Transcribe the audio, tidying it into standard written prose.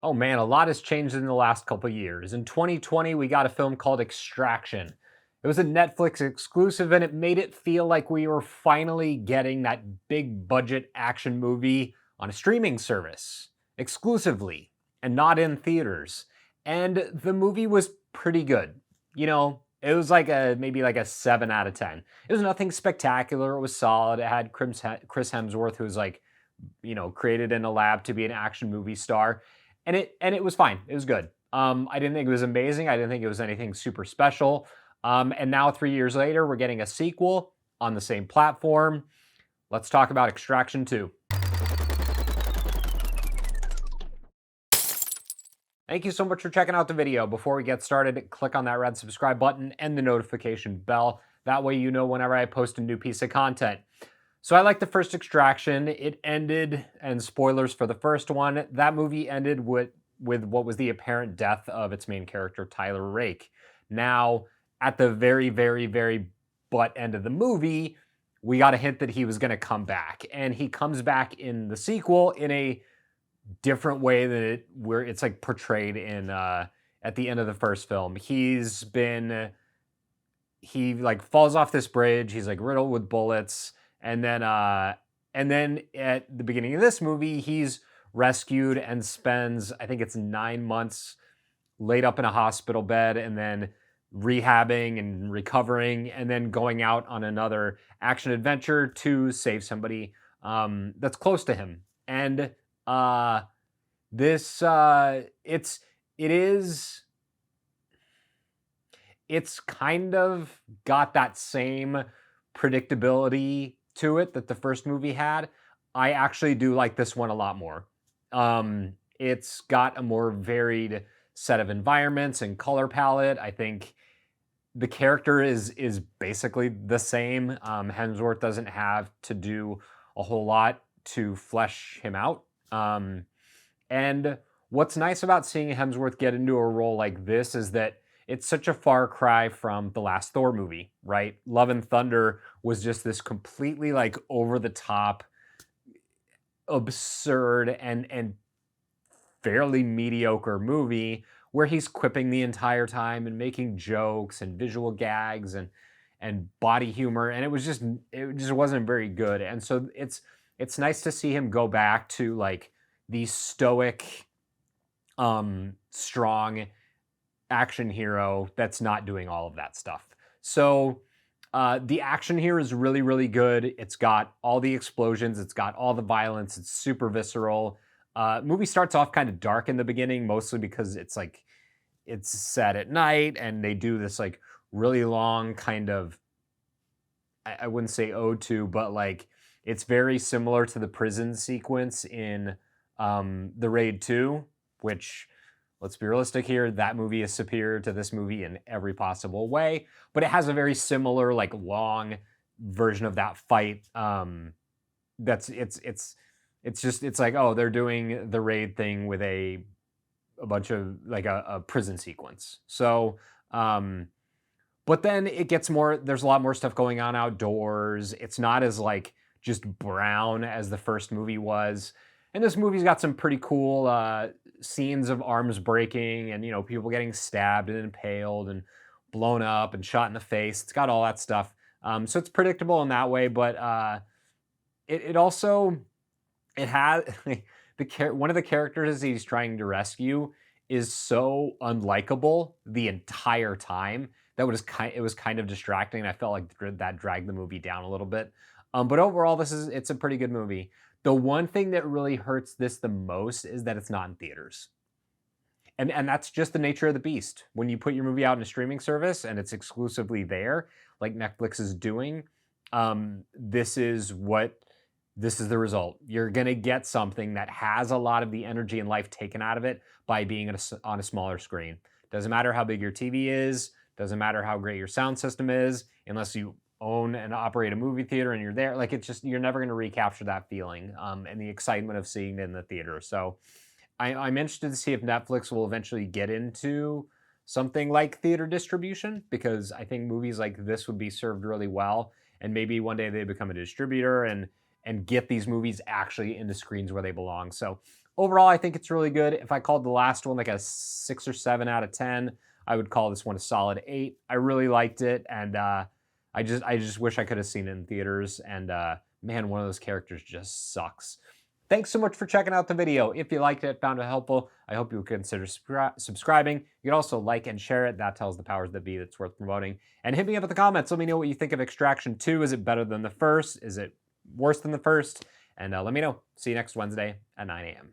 Oh man, a lot has changed in the last couple years. In 2020, we got a film called Extraction. It was a Netflix exclusive and it made it feel like we were finally getting that big budget action movie on a streaming service exclusively and not in theaters. And the movie was pretty good. It was like a maybe like a 7 out of 10. It was nothing spectacular. It was solid. It had Chris Hemsworth, who was like, created in a lab to be an action movie star, and it was fine. It was good. I didn't think it was amazing. I didn't think it was anything super special. And now 3 years later, we're getting a sequel on the same platform. Let's talk about Extraction 2. Thank you so much for checking out the video. Before we get started, click on that red subscribe button and the notification bell. That way you know whenever I post a new piece of content. So I like the first Extraction. It ended, and spoilers for the first one, that movie ended with what was the apparent death of its main character, Tyler Rake. Now, at the very, very, very butt end of the movie, we got a hint that he was going to come back. And he comes back in the sequel in a different way than where it's like portrayed in at the end of the first film. He like falls off this bridge. He's like riddled with bullets. And then at the beginning of this movie, he's rescued and spends, I think it's 9 months laid up in a hospital bed and then rehabbing and recovering and then going out on another action adventure to save somebody that's close to him. And this it's kind of got that same predictability to it that the first movie had. I actually do like this one a lot more. It's got a more varied set of environments and color palette. I think the character is basically the same. Hemsworth doesn't have to do a whole lot to flesh him out. And what's nice about seeing Hemsworth get into a role like this is that it's such a far cry from the last Thor movie, right? Love and Thunder was just this completely like over the top, absurd and fairly mediocre movie where he's quipping the entire time and making jokes and visual gags and body humor, and it just wasn't very good. And so it's nice to see him go back to like the stoic, strong action hero that's not doing all of that stuff. So the action here is really, really good. It's got all the explosions. It's got all the violence. It's super visceral. Movie starts off kind of dark in the beginning, mostly because it's set at night and they do this like really long kind of, I wouldn't say ode to, but like it's very similar to the prison sequence in The Raid 2, which, let's be realistic here, that movie is superior to this movie in every possible way, but it has a very similar, like, long version of that fight. It's like, oh, they're doing the raid thing with a bunch of like a prison sequence. So, but then it gets more. There's a lot more stuff going on outdoors. It's not as like just brown as the first movie was. And this movie's got some pretty cool scenes of arms breaking and, people getting stabbed and impaled and blown up and shot in the face. It's got all that stuff. So it's predictable in that way, but it also, it has one of the characters he's trying to rescue is so unlikable the entire time that it was kind of distracting. I felt like that dragged the movie down a little bit. But overall, it's a pretty good movie. The one thing that really hurts this the most is that it's not in theaters. And that's just the nature of the beast. When you put your movie out in a streaming service and it's exclusively there, like Netflix is doing, this is the result. You're gonna get something that has a lot of the energy and life taken out of it by being on a smaller screen. Doesn't matter how big your TV is, doesn't matter how great your sound system is, unless you own and operate a movie theater and you're there, like you're never going to recapture that feeling and the excitement of seeing it in the theater. So I'm interested to see if Netflix will eventually get into something like theater distribution, because I think movies like this would be served really well, and maybe one day they become a distributor and get these movies actually into screens where they belong. So overall, I think it's really good. If I called the last one like a 6 or 7 out of 10, I would call this one a solid 8. I really liked it, and I just wish I could have seen it in theaters. And man, one of those characters just sucks. Thanks so much for checking out the video. If you liked it, found it helpful, I hope you would consider subscribing. You can also like and share it. That tells the powers that be that's worth promoting. And hit me up in the comments. Let me know what you think of Extraction 2. Is it better than the first? Is it worse than the first? And let me know. See you next Wednesday at 9 a.m.